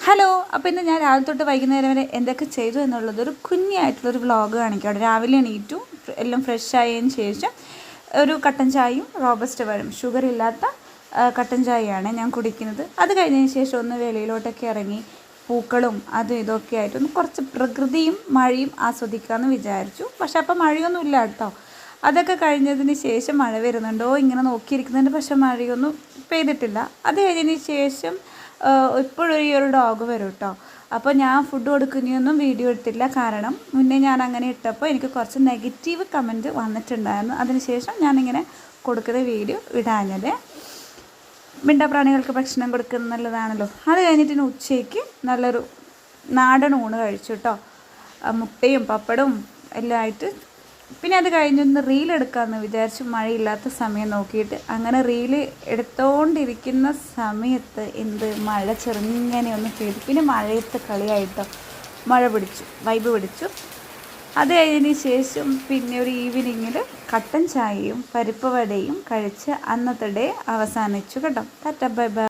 Hello. അപ്പോൾ ഇന്ന് ഞാൻ രാവിലെ തൊട്ട് വൈകുന്നേരം വരെ എന്തൊക്കെ ചെയ്തു എന്നുള്ളത് ഒരു കുഞ്ഞായിട്ടുള്ളൊരു വ്ളോഗ് കാണിക്കാം. രാവിലെ എണീറ്റു, എല്ലാം ഫ്രഷ് ആയതിന് ശേഷം ഒരു കട്ടൻ ചായയും റോബസ്റ്റ് പഴം, ഷുഗർ ഇല്ലാത്ത കട്ടൻ ചായയാണ് ഞാൻ കുടിക്കുന്നത്. അത് കഴിഞ്ഞതിന് ശേഷം ഒന്ന് വെളിയിലോട്ടൊക്കെ ഇറങ്ങി പൂക്കളും അതും ഇതൊക്കെ ആയിട്ടൊന്ന് കുറച്ച് പ്രകൃതിയും മഴയും ആസ്വദിക്കാമെന്ന് വിചാരിച്ചു. പക്ഷെ അപ്പോൾ മഴയൊന്നും ഇല്ല കേട്ടോ. അതൊക്കെ കഴിഞ്ഞതിന് ശേഷം മഴ വരുന്നുണ്ടോ ഇങ്ങനെ നോക്കിയിരിക്കുന്നുണ്ട്, പക്ഷെ മഴയൊന്നും പെയ്തിട്ടില്ല. അത് കഴിഞ്ഞതിന് ശേഷം ഇപ്പോഴും ഈ ഒരു ഡോഗ് വരും കേട്ടോ. അപ്പോൾ ഞാൻ ഫുഡ് കൊടുക്കുന്നതൊന്നും വീഡിയോ എടുത്തില്ല, കാരണം മുന്നേ ഞാൻ അങ്ങനെ ഇട്ടപ്പോൾ എനിക്ക് കുറച്ച് നെഗറ്റീവ് കമൻറ്റ് വന്നിട്ടുണ്ടായിരുന്നു. അതിനുശേഷം ഞാനിങ്ങനെ കൊടുക്കുന്ന വീഡിയോ ഇടാഞ്ഞത്. മിണ്ടാപ്രാണികൾക്ക് ഭക്ഷണം കൊടുക്കുന്നത് നല്ലതാണല്ലോ. അത് കഴിഞ്ഞിട്ട് ഉച്ചയ്ക്ക് നല്ലൊരു നാടൻ ഊണ് കഴിച്ചു കേട്ടോ. മുട്ടയും പപ്പടവും എല്ലാം ആയിട്ട്. പിന്നെ അത് കഴിഞ്ഞൊന്ന് റീൽ എടുക്കാമെന്ന് വിചാരിച്ചു, മഴയില്ലാത്ത സമയം നോക്കിയിട്ട്. അങ്ങനെ റീല് എടുത്തുകൊണ്ടിരിക്കുന്ന സമയത്ത് മഴ ചെറുങ്ങനെ ഒന്ന് പെയ്തു. പിന്നെ മഴയത്ത് കളിയായിട്ടോ, മഴ പിടിച്ചു, വൈബ് പിടിച്ചു. അത് കഴിഞ്ഞതിന് ശേഷം പിന്നെ ഒരു ഈവനിങ്ങിൽ കട്ടൻ ചായയും പരിപ്പ് വടയും കഴിച്ച് അന്നത്തെ ഡേ അവസാനിച്ചു കേട്ടോ. Tata bye bye.